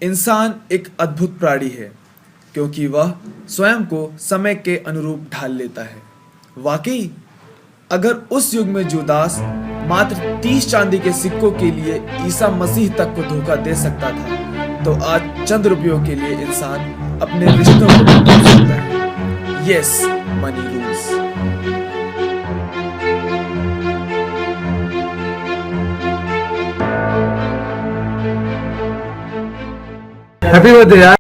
इंसान एक अद्भुत प्राणी है क्योंकि वह स्वयं को समय के अनुरूप ढाल लेता है। वाकई अगर उस युग में जुदास मात्र 30 चांदी के सिक्कों के लिए ईसा मसीह तक को धोखा दे सकता था, तो आज चंद रुपयों के लिए इंसान अपने रिश्तों को बदल सकता है। Yes, money rules. Happy birthday यार।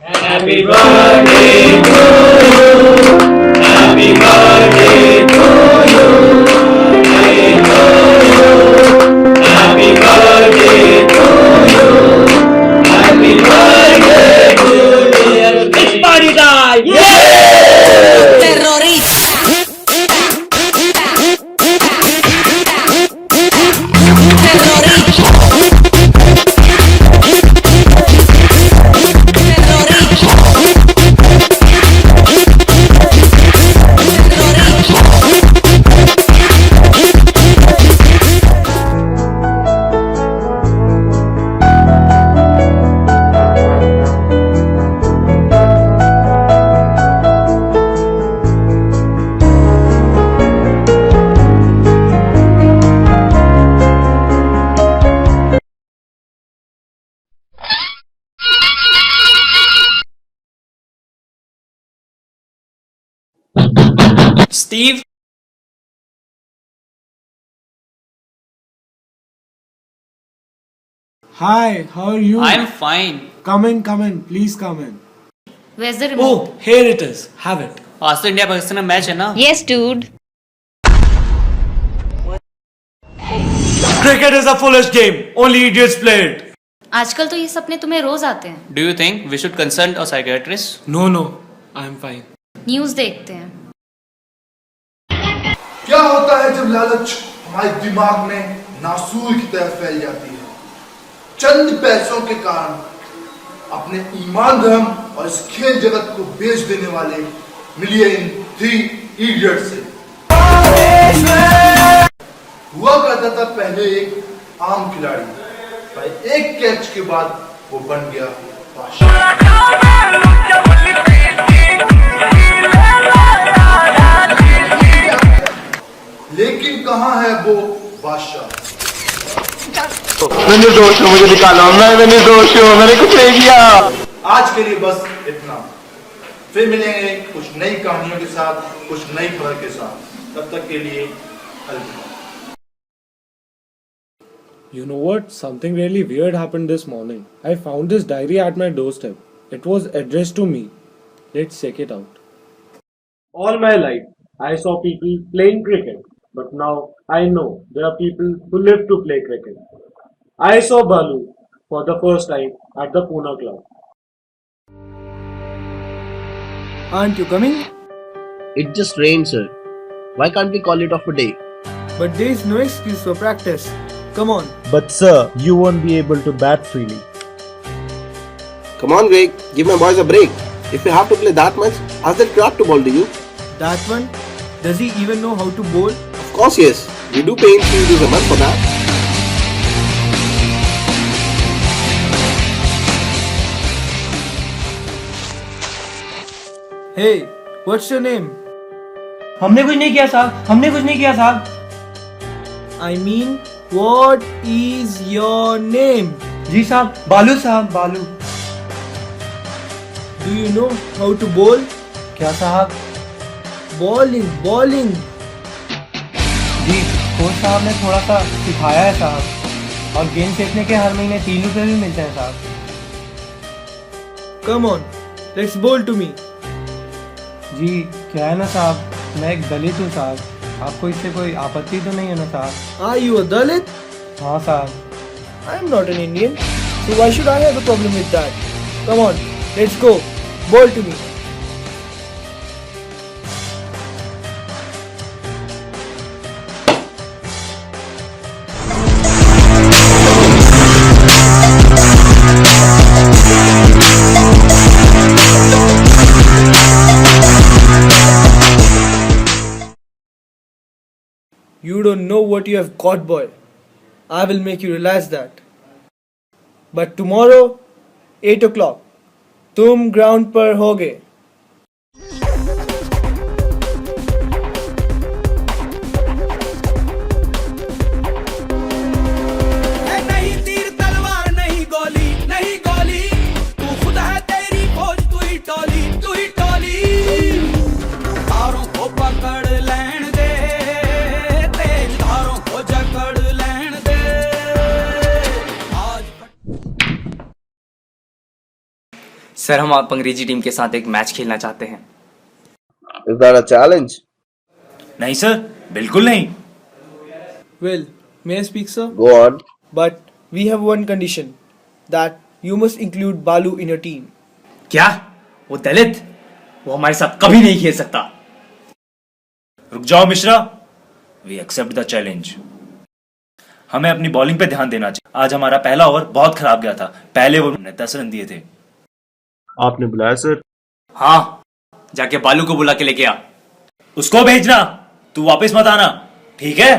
Happy birthday to you. Happy birthday to you. Happy birthday to you. Happy birthday to you. It's party time! Terrorista. Steve? Hi, how are you? I'm fine. Come in, please come in. Where's the remote? Oh, here it is. Have it. आज तो India Pakistan का match है ना? Yes, dude. Cricket is a foolish game. Only idiots play it. आजकल तो ये सपने तुम्हें रोज आते हैं। Do you think we should consult a psychiatrist? No, I'm fine. News देखते हैं। क्या होता है जब लालच हमारे दिमाग में नासूर की तरह फैल जाती है? चंद पैसों के कारण अपने ईमान धर्म और इस खेल जगत को बेच देने वाले मिलिए इन 3 इडियट से। हुआ करता था पहले एक आम खिलाड़ी, पर एक कैच के बाद वो बन गया बादशाह। लेकिन कहाँ है वो बादशाह? मैं निर्दोष हूँ, मुझे निकालो। मैं निर्दोष हूँ, मैंने कुछ नहीं किया। आज के लिए बस इतना। फिर मिलेंगे कुछ नई कहानियों के साथ, कुछ नई खबर के साथ। तब तक के लिए अलविदा। You know what? Something really weird happened this morning. I found this diary at my doorstep. It was addressed to me. Let's check it out. All my life, I saw people playing cricket. But now I know there are people who live to play cricket. I saw Balu for the first time at the Pune club. Aren't you coming? It just rained, sir. Why can't we call it off a day? But there is no excuse for practice. Come on. But sir, you won't be able to bat freely. Come on, Greg. Give my boys a break. If you have to play that much, ask the crowd to bowl to you. That one? Does he even know how to bowl? Of course, yes. We do pay him $3 a month for that. Hey, what's your name? हमने कुछ नहीं किया साहब, हमने कुछ नहीं किया साहब। I mean, what is your name? जी साहब, बालू साहब, बालू। Do you know how to bowl? क्या साहब? Bowling. जी, कोच साहब ने थोड़ा सा सिखाया है साहब। और गेंद फेंकने के हर महीने ₹3 भी मिलते हैं साहब। Come on, let's bowl to me. जी, क्या है ना साहब, मैं एक दलित हूँ साहब। आपको इससे कोई आपत्ति तो नहीं है ना साहब? Are you a Dalit? हाँ साहब। I'm not an Indian, so why should I have a problem with that? Come on, let's go. Bowl to me. You don't know what you have got, boy. I will make you realize that. But tomorrow, 8 o'clock, तुम ground पर होगे. नहीं तीर तलवार नहीं गोली नहीं गोली तू खुद है तेरी खोज तू ही टोली धारों को पकड़ लैन दे तेज धारों को जकड़ लैन दे आज सर, हम आप अंग्रेजी टीम के साथ एक मैच खेलना चाहते हैं. Is that a challenge? नहीं सर, बिल्कुल नहीं. Well, may I speak, sir? Go on. But we have one condition, that you must include Balu in your team. क्या? वो दलित? वो हमारे साथ कभी नहीं खेल सकता. रुक जाओ Mishra. We accept the challenge. हमें अपनी बॉलिंग पे ध्यान देना चाहिए. आज हमारा पहला ओवर बहुत खराब गया था. पहले ओवर में 10 रन दिए थे. आपने बुलाया सर? हाँ, जाके बालू को बुला के लेके आ. उसको भेजना, तू वापस मत आना, ठीक है?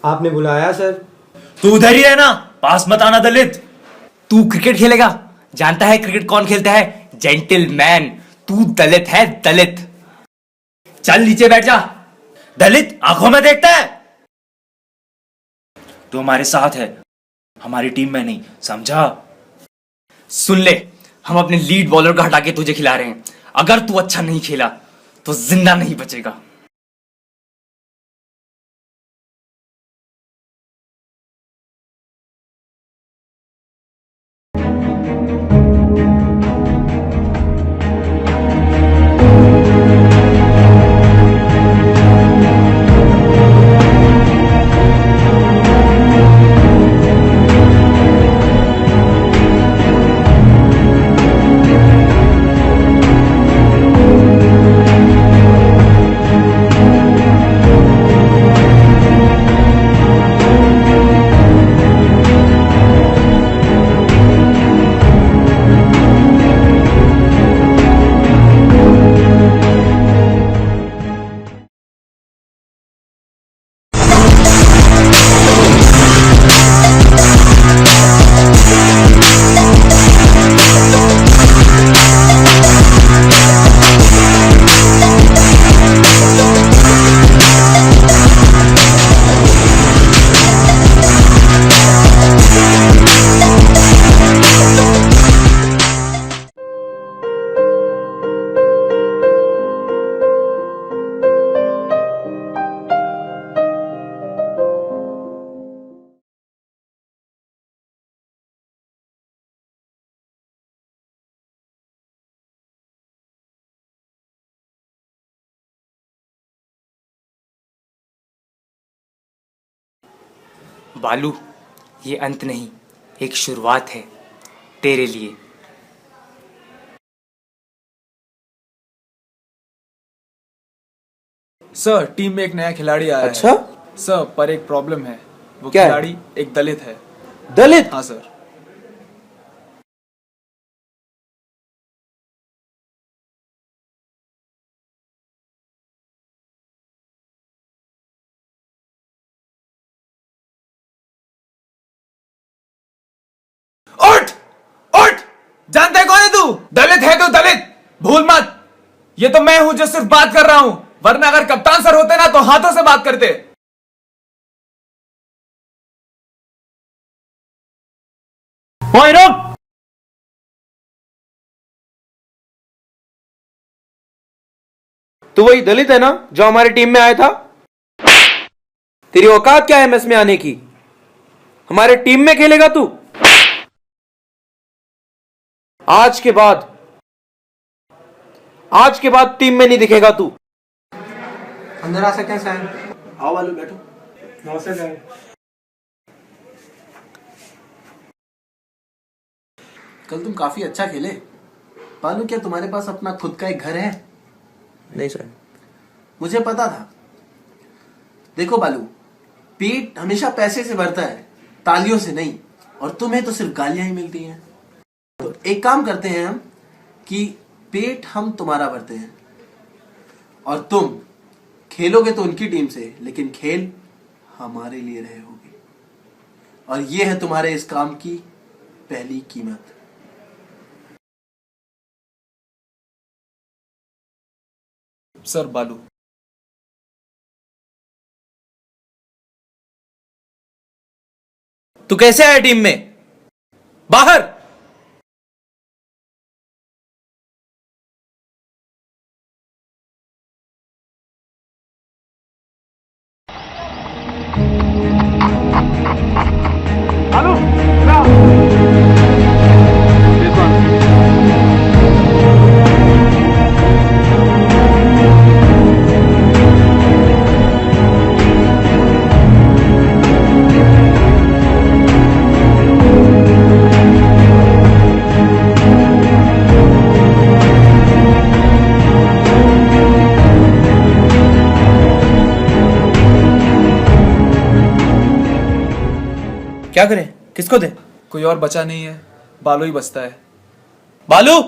आपने बुलाया सर? तू उधर ही है ना, पास मत आना दलित. तू क्रिकेट खेलेगा? जानता है क्रिकेट कौन खेलता है? जेंटलमैन. तू दलित है, दलित. चल नीचे बैठ जा. दलित आंखों में देखता है. तू हमारे साथ है, हमारी टीम में नहीं, समझा? सुन ले, हम अपने लीड बॉलर को हटा के तुझे खिला रहे हैं. अगर तू अच्छा नहीं खेला तो जिंदा नहीं बचेगा. बालू, ये अंत नहीं, एक शुरुआत है तेरे लिए. सर, टीम में एक नया खिलाड़ी आया अच्छा? है. सर, पर एक प्रॉब्लम है. वो क्या है? खिलाड़ी एक दलित है. दलित? हाँ सर. उठ! उठ! जानते है कौन है तू? दलित है तू, दलित. भूल मत, ये तो मैं हूं जो सिर्फ बात कर रहा हूं. वरना अगर कप्तान सर होते ना तो हाथों से बात करते. ओए रुक! तू वही दलित है ना जो हमारी टीम में आया था? तेरी औकात क्या है मैच में आने की? हमारे टीम में खेलेगा तू? आज के बाद टीम में नहीं दिखेगा तू. अंदर आ सकते हैं सैम? आओ बालू, बैठो. नमस्ते सर. कल तुम काफी अच्छा खेले. बालू, क्या तुम्हारे पास अपना खुद का एक घर है? नहीं सर. मुझे पता था. देखो बालू, पेट हमेशा पैसे से भरता है, तालियों से नहीं. और तुम्हें तो सिर्फ गालियां ही मिलती हैं. तो एक काम करते हैं हम कि पेट हम तुम्हारा भरते हैं और तुम खेलोगे तो उनकी टीम से, लेकिन खेल हमारे लिए रहे होगे. और ये है तुम्हारे इस काम की पहली कीमत। सर बालू, तू कैसे आया टीम में? बाहर! क्या करें? किसको दें? कोई और बचा नहीं है, बालू ही बचता है। बालू!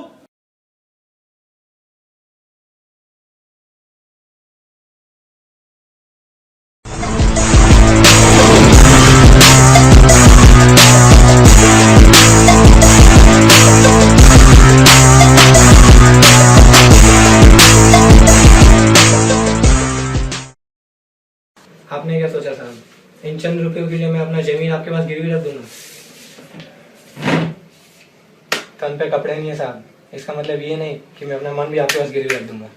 आपने क्या सोचा साहब? इन चंद रुपयों के लिए मैं अपना जमीन आपके पास गिरवी रख दूंगा? तन पे कपड़े नहीं है साहब, इसका मतलब ये नहीं कि मैं अपना मन भी आपके पास गिरवी रख दूंगा।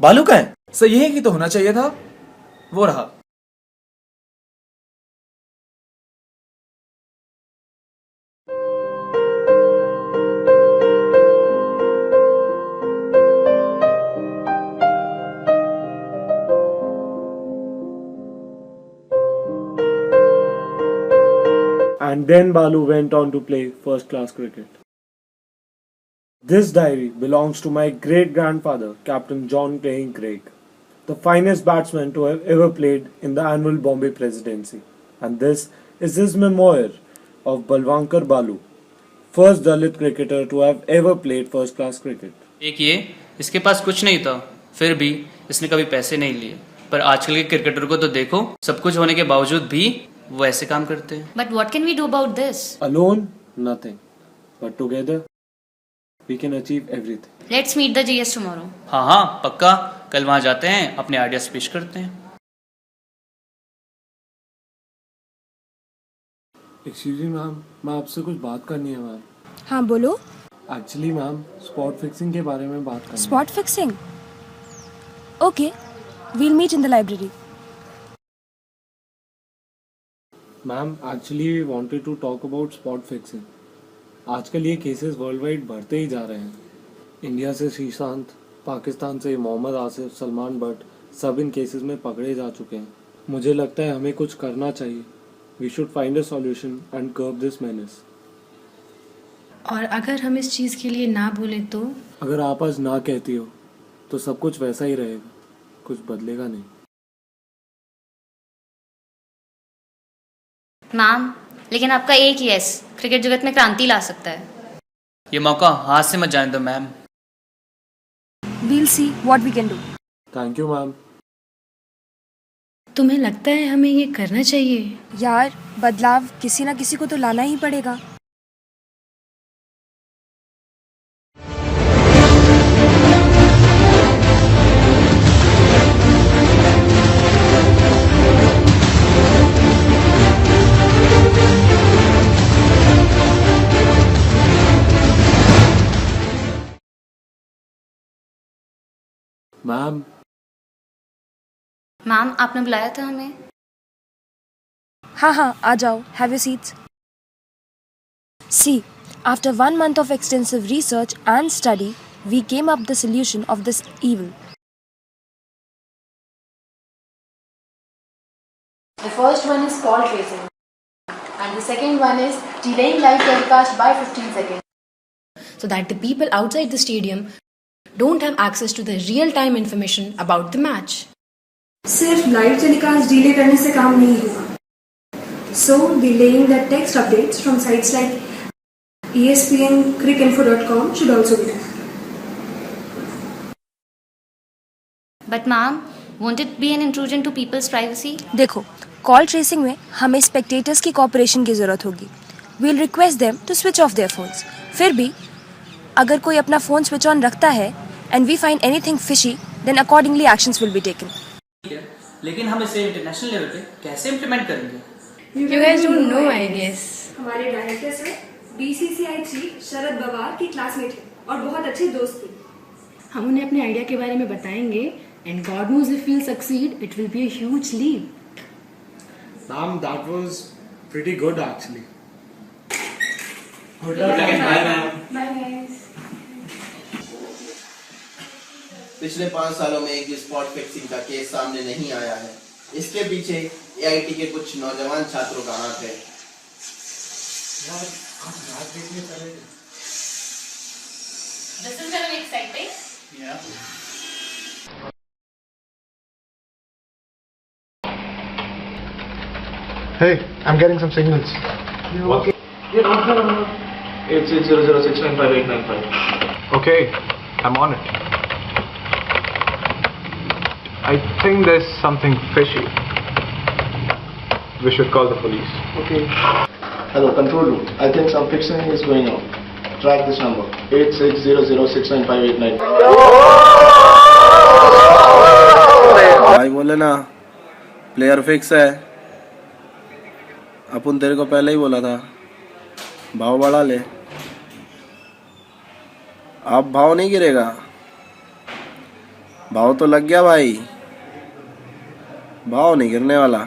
बालू का है? सर यही की तो होना चाहिए था, वो रहा। And then Balu went on to play first class cricket. This diary belongs to my great grandfather, Captain John Playing Craig, the finest batsman to have ever played in the annual Bombay Presidency. And this is his memoir of Balwankar Balu, first Dalit cricketer to have ever played first class cricket. एक ये, इसके पास कुछ नहीं था, फिर भी इसने कभी पैसे नहीं लिए। पर आजकल के क्रिकेटर को तो देखो, सब कुछ होने के बावजूद भी वो ऐसे काम करते हैं। But what can we do about this? Alone, nothing. But together, we can achieve everything. Let's meet the GS tomorrow. हाँ हाँ पक्का, कल वहाँ जाते हैं, अपने आइडियाज पेश करते हैं। Excuse me, मैम, मैं आपसे कुछ बात करनी है मैम। हाँ बोलो। एक्चुअली मैम, स्पॉट फिक्सिंग के बारे में बात करनी है। Spot fixing? Okay, we'll meet in the library. Ma'am, actually we wanted to talk about spot fixing. आजकल ये केसेस वर्ल्ड वाइड बढ़ते ही जा रहे हैं। इंडिया से श्रीशांत, पाकिस्तान से मोहम्मद आसिफ, सलमान बट, सब इन केसेस में पकड़े जा चुके हैं। मुझे लगता है हमें कुछ करना चाहिए। We should find a solution and curb this menace. और अगर हम इस चीज़ के लिए ना बोले तो? अगर आप आज ना कहती हो तो सब कुछ वैसा ही रहेगा, कुछ बदलेगा नहीं। मैम, लेकिन आपका एक यस क्रिकेट जगत में क्रांति ला सकता है। ये मौका हाथ से मत जाने दो ma'am. We'll see what we can do. Thank you ma'am. तुम्हें लगता है हमें ये करना चाहिए? यार, बदलाव किसी ना किसी को तो लाना ही पड़ेगा। मैम, मैम आपने बुलाया था हमें? हाँ हाँ, आ जाओ, have your seats. See, after 1 month of extensive research and study, we came up the solution of this evil. The first one is call tracing, and the second one is delaying live telecast by 15 seconds, So that the people outside the stadium don't have access to the real-time information about the match. सिर्फ live telecast delay करने से काम नहीं होगा. So delaying the text updates from sites like ESPN, cricinfo.com should also be there. But ma'am, won't it be an intrusion to people's privacy? देखो, call tracing में हमें spectators की कॉपरेशन की ज़रूरत होगी. We'll request them to switch off their phones. फिर भी अगर कोई अपना फ़ोन स्विच ऑन रखता है and we find anything fishy, then accordingly actions will be taken. लेकिन हम इसे इंटरनेशनल लेवल पे कैसे इम्प्लीमेंट करेंगे? You guys don't know, I guess. हमारे director sir BCCI chief Sharad Pawar की क्लासमेट है और बहुत अच्छे दोस्त भी. हम उन्हें अपने आइडिया के बारे में बताएंगे and God knows if we'll succeed, it will be a huge leap. Ma'am, that was pretty good actually. Bye guys. पिछले 5 सालों में एक भी स्पॉट फिक्सिंग का केस सामने नहीं आया है. इसके पीछे AIT के कुछ नौजवान छात्रों का हाथ है. This is gonna be exciting. Yeah. Hey, I'm getting some signals. Okay. 8600695895. Okay, I'm on it. I think there's something fishy. We should call the police. Okay. Hello, control room. I think some fixing is going on. Track this number. 8600695895. भाई बोले ना player fix है. अपन तेरे को पहले ही बोला था भाव बढ़ा ले. अब भाव नहीं गिरेगा. भाव तो लग गया भाई. भाव नहीं गिरने वाला.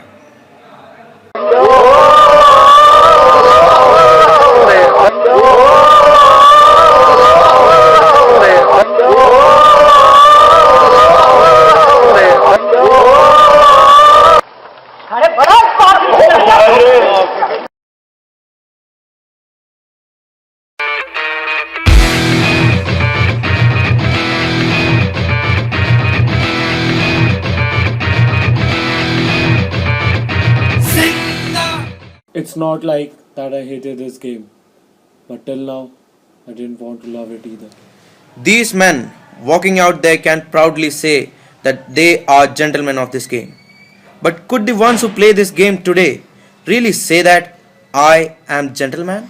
It's not like that I hated this game, but till now, I didn't want to love it either. These men walking out there can proudly say that they are gentlemen of this game. But could the ones who play this game today really say that I am gentleman?